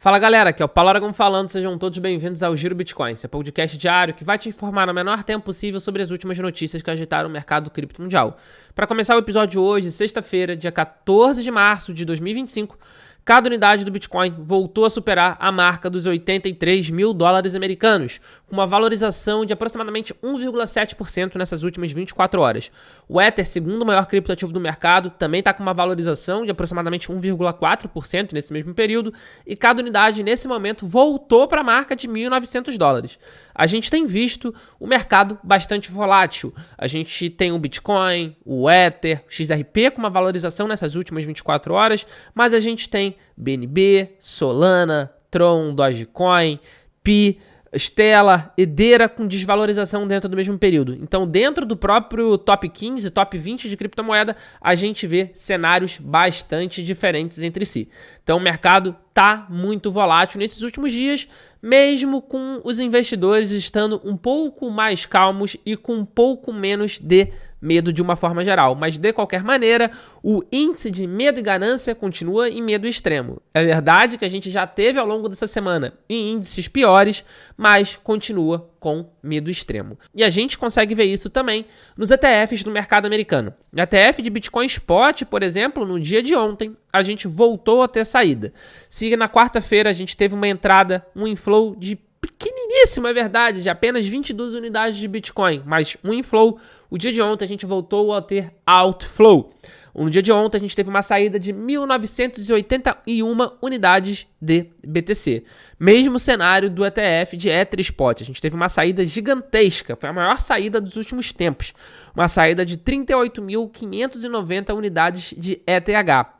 Fala galera, aqui é o Paulo Aragão falando, sejam todos bem-vindos ao Giro Bitcoin, esse podcast diário que vai te informar no menor tempo possível sobre as últimas notícias que agitaram o mercado cripto mundial. Para começar o episódio de hoje, sexta-feira, dia 14 de março de 2025, cada unidade do Bitcoin voltou a superar a marca dos 83 mil dólares americanos, com uma valorização de aproximadamente 1,7% nessas últimas 24 horas. O Ether, segundo maior criptoativo do mercado, também está com uma valorização de aproximadamente 1,4% nesse mesmo período, e cada unidade nesse momento voltou para a marca de 1.900 dólares. A gente tem visto o mercado bastante volátil. A gente tem o Bitcoin, o Ether, o XRP com uma valorização nessas últimas 24 horas, mas a gente tem BNB, Solana, Tron, Dogecoin, Pi, Stellar, Hedera com desvalorização dentro do mesmo período. Então, dentro do próprio top 15, top 20 de criptomoeda, a gente vê cenários bastante diferentes entre si. Então, o mercado está muito volátil nesses últimos dias, mesmo com os investidores estando um pouco mais calmos e com um pouco menos de medo de uma forma geral. Mas, de qualquer maneira, o índice de medo e ganância continua em medo extremo. É verdade que a gente já teve ao longo dessa semana em índices piores, mas continua com medo extremo. E a gente consegue ver isso também nos ETFs do mercado americano. No ETF de Bitcoin Spot, por exemplo, no dia de ontem, a gente voltou a ter saída. Se na quarta-feira a gente teve uma entrada, um inflow de pequeniníssimo, é verdade, de apenas 22 unidades de Bitcoin, mas um inflow, o dia de ontem a gente voltou a ter outflow. No dia de ontem a gente teve uma saída de 1.981 unidades de BTC. Mesmo cenário do ETF de Ether Spot. A gente teve uma saída gigantesca, foi a maior saída dos últimos tempos. Uma saída de 38.590 unidades de ETH,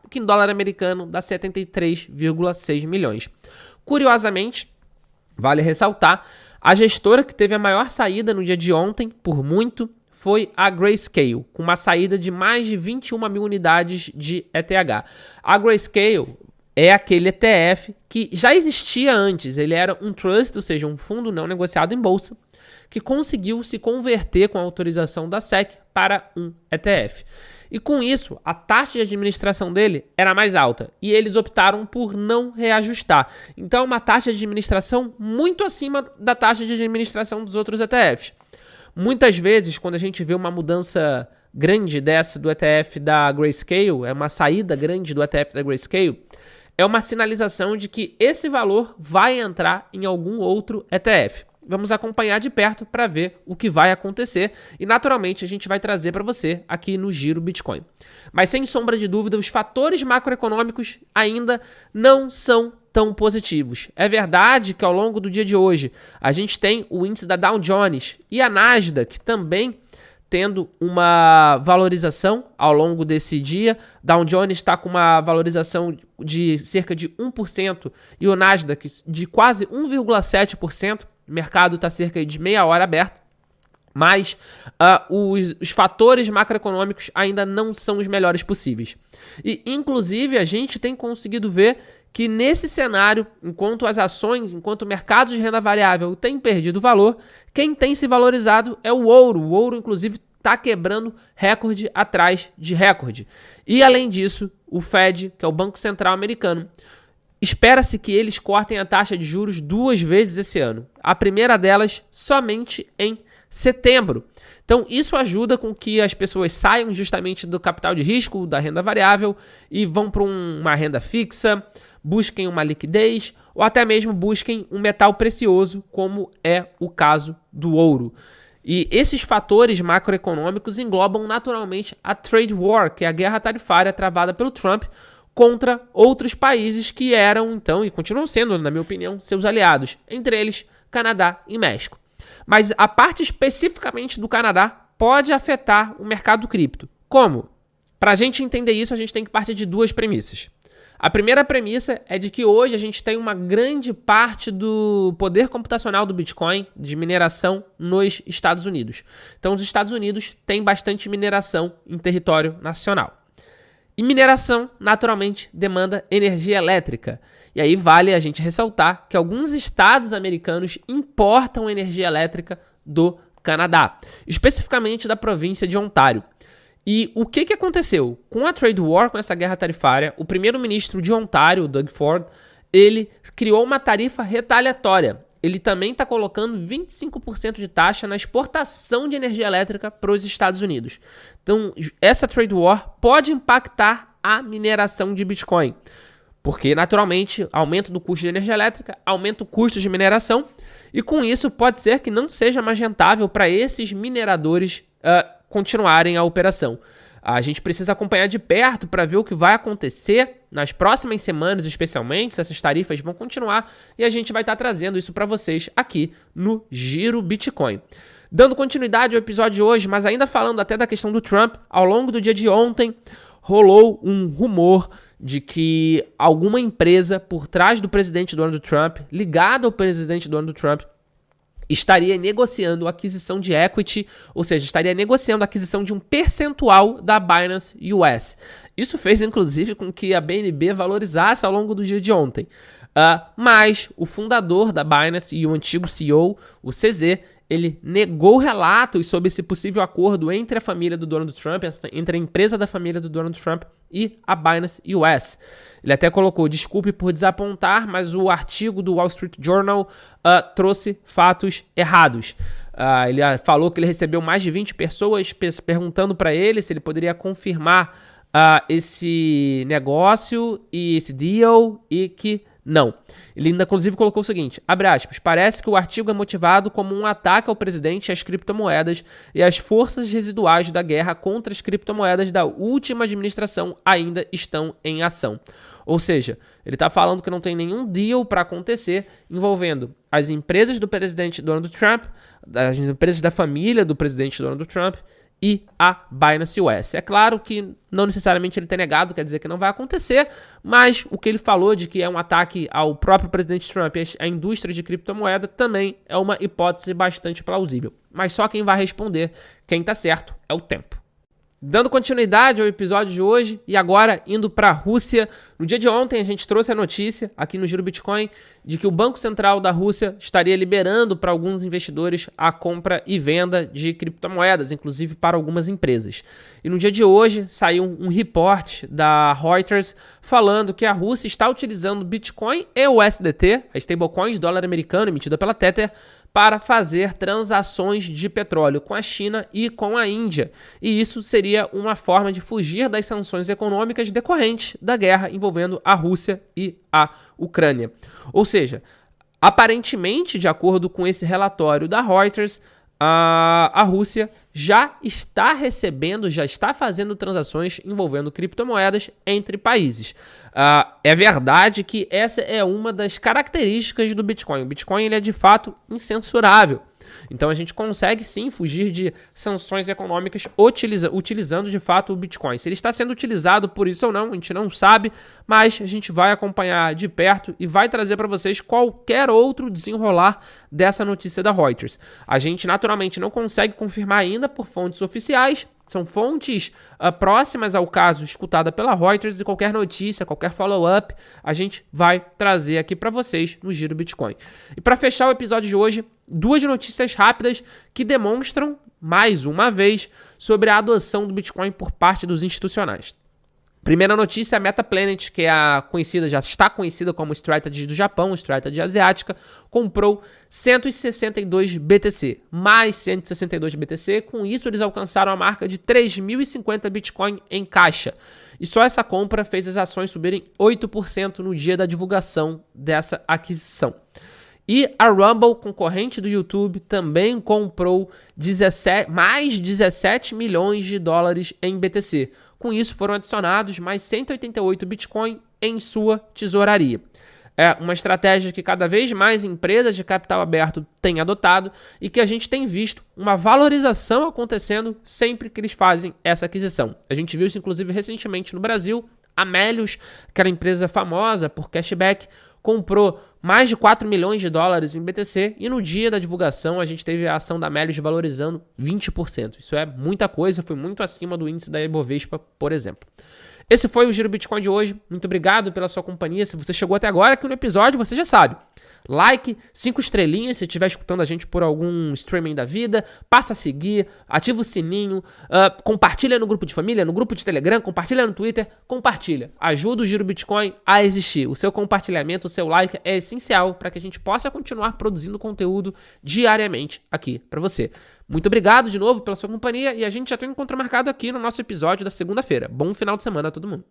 que em dólar americano dá 73,6 milhões. Curiosamente, vale ressaltar, a gestora que teve a maior saída no dia de ontem, por muito, foi a Grayscale, com uma saída de mais de 21 mil unidades de ETH. A Grayscale é aquele ETF que já existia antes, ele era um trust, ou seja, um fundo não negociado em bolsa, que conseguiu se converter com a autorização da SEC para um ETF. E com isso, a taxa de administração dele era mais alta e eles optaram por não reajustar. Então, uma taxa de administração muito acima da taxa de administração dos outros ETFs. Muitas vezes, quando a gente vê uma mudança grande dessa do ETF da Grayscale, é uma saída grande do ETF da Grayscale, é uma sinalização de que esse valor vai entrar em algum outro ETF. Vamos acompanhar de perto para ver o que vai acontecer e, naturalmente, a gente vai trazer para você aqui no Giro Bitcoin. Mas, sem sombra de dúvida, os fatores macroeconômicos ainda não são tão positivos. É verdade que ao longo do dia de hoje a gente tem o índice da Dow Jones e a Nasdaq também tendo uma valorização ao longo desse dia. Dow Jones está com uma valorização de cerca de 1% e o Nasdaq de quase 1,7%. O mercado está cerca de meia hora aberto. Mas os fatores macroeconômicos ainda não são os melhores possíveis. E, inclusive, a gente tem conseguido ver que nesse cenário, enquanto as ações, enquanto o mercado de renda variável tem perdido valor, quem tem se valorizado é o ouro. O ouro, inclusive, está quebrando recorde atrás de recorde. E, além disso, o Fed, que é o Banco Central americano, espera-se que eles cortem a taxa de juros 2 vezes esse ano. A primeira delas somente em setembro. Então, isso ajuda com que as pessoas saiam justamente do capital de risco, da renda variável, e vão para uma renda fixa, busquem uma liquidez, ou até mesmo busquem um metal precioso, como é o caso do ouro. E esses fatores macroeconômicos englobam naturalmente a trade war, que é a guerra tarifária travada pelo Trump contra outros países que eram, então, e continuam sendo, na minha opinião, seus aliados, entre eles Canadá e México. Mas a parte especificamente do Canadá pode afetar o mercado cripto. Como? Para a gente entender isso, a gente tem que partir de duas premissas. A primeira premissa é de que hoje a gente tem uma grande parte do poder computacional do Bitcoin, de mineração, nos Estados Unidos. Então, os Estados Unidos têm bastante mineração em território nacional. E mineração, naturalmente, demanda energia elétrica. E aí vale a gente ressaltar que alguns estados americanos importam energia elétrica do Canadá, especificamente da província de Ontário. E o que aconteceu? Com a trade war, com essa guerra tarifária, o primeiro-ministro de Ontário, Doug Ford, ele criou uma tarifa retaliatória. Ele também está colocando 25% de taxa na exportação de energia elétrica para os Estados Unidos. Então, essa trade war pode impactar a mineração de Bitcoin, porque, naturalmente, aumento do custo de energia elétrica, aumenta o custo de mineração, e com isso pode ser que não seja mais rentável para esses mineradores continuarem a operação. A gente precisa acompanhar de perto para ver o que vai acontecer nas próximas semanas, especialmente, se essas tarifas vão continuar, e a gente vai estar trazendo isso para vocês aqui no Giro Bitcoin. Dando continuidade ao episódio de hoje, mas ainda falando até da questão do Trump, ao longo do dia de ontem rolou um rumor de que alguma empresa por trás do presidente Donald Trump, ligada ao presidente Donald Trump, estaria negociando a aquisição de equity, ou seja, estaria negociando a aquisição de um percentual da Binance US. Isso fez, inclusive, com que a BNB valorizasse ao longo do dia de ontem. Mas o fundador da Binance e o antigo CEO, o CZ, ele negou relatos sobre esse possível acordo entre a família do Donald Trump, entre a empresa da família do Donald Trump e a Binance US. Ele até colocou, desculpe por desapontar, mas o artigo do Wall Street Journal trouxe fatos errados. Ele falou que ele recebeu mais de 20 pessoas perguntando para ele se ele poderia confirmar esse negócio e esse deal, e que não. Ele ainda, inclusive, colocou o seguinte, abre aspas, parece que o artigo é motivado como um ataque ao presidente e às criptomoedas, e as forças residuais da guerra contra as criptomoedas da última administração ainda estão em ação. Ou seja, ele está falando que não tem nenhum deal para acontecer envolvendo as empresas do presidente Donald Trump, as empresas da família do presidente Donald Trump e a Binance US. É claro que não necessariamente ele tem negado, quer dizer que não vai acontecer, mas o que ele falou de que é um ataque ao próprio presidente Trump e à indústria de criptomoeda também é uma hipótese bastante plausível. Mas só quem vai responder, quem está certo, é o tempo. Dando continuidade ao episódio de hoje e agora indo para a Rússia, no dia de ontem a gente trouxe a notícia aqui no Giro Bitcoin de que o Banco Central da Rússia estaria liberando para alguns investidores a compra e venda de criptomoedas, inclusive para algumas empresas. E no dia de hoje saiu um report da Reuters falando que a Rússia está utilizando Bitcoin e o USDT, as stablecoins dólar americano emitida pela Tether, para fazer transações de petróleo com a China e com a Índia. E isso seria uma forma de fugir das sanções econômicas decorrentes da guerra envolvendo a Rússia e a Ucrânia. Ou seja, aparentemente, de acordo com esse relatório da Reuters, a Rússia já está recebendo, já está fazendo transações envolvendo criptomoedas entre países. É verdade que essa é uma das características do Bitcoin. O Bitcoin ele é de fato incensurável. Então a gente consegue sim fugir de sanções econômicas utilizando de fato o Bitcoin. Se ele está sendo utilizado por isso ou não, a gente não sabe, mas a gente vai acompanhar de perto e vai trazer para vocês qualquer outro desenrolar dessa notícia da Reuters. A gente naturalmente não consegue confirmar ainda por fontes oficiais, são fontes próximas ao caso escutada pela Reuters, e qualquer notícia, qualquer follow-up, a gente vai trazer aqui para vocês no Giro Bitcoin. E para fechar o episódio de hoje, duas notícias rápidas que demonstram, mais uma vez, sobre a adoção do Bitcoin por parte dos institucionais. Primeira notícia, a Metaplanet, que já está conhecida como Strategy do Japão, Strategy asiática, comprou 162 BTC, mais 162 BTC. Com isso, eles alcançaram a marca de 3.050 Bitcoin em caixa. E só essa compra fez as ações subirem 8% no dia da divulgação dessa aquisição. E a Rumble, concorrente do YouTube, também comprou mais 17 milhões de dólares em BTC. Com isso, foram adicionados mais 188 Bitcoin em sua tesouraria. É uma estratégia que cada vez mais empresas de capital aberto têm adotado e que a gente tem visto uma valorização acontecendo sempre que eles fazem essa aquisição. A gente viu isso, inclusive, recentemente no Brasil. A Melius, que era empresa famosa por cashback, comprou mais de 4 milhões de dólares em BTC e no dia da divulgação a gente teve a ação da Melius valorizando 20%. Isso é muita coisa, foi muito acima do índice da Ibovespa, por exemplo. Esse foi o Giro Bitcoin de hoje. Muito obrigado pela sua companhia. Se você chegou até agora aqui no episódio, você já sabe. like, 5 estrelinhas se estiver escutando a gente por algum streaming da vida, passa a seguir, ativa o sininho, compartilha no grupo de família, no grupo de Telegram, compartilha no Twitter, compartilha. Ajuda o Giro Bitcoin a existir. O seu compartilhamento, o seu like é essencial para que a gente possa continuar produzindo conteúdo diariamente aqui para você. Muito obrigado de novo pela sua companhia e a gente já tem um encontro marcado aqui no nosso episódio da segunda-feira. Bom final de semana a todo mundo.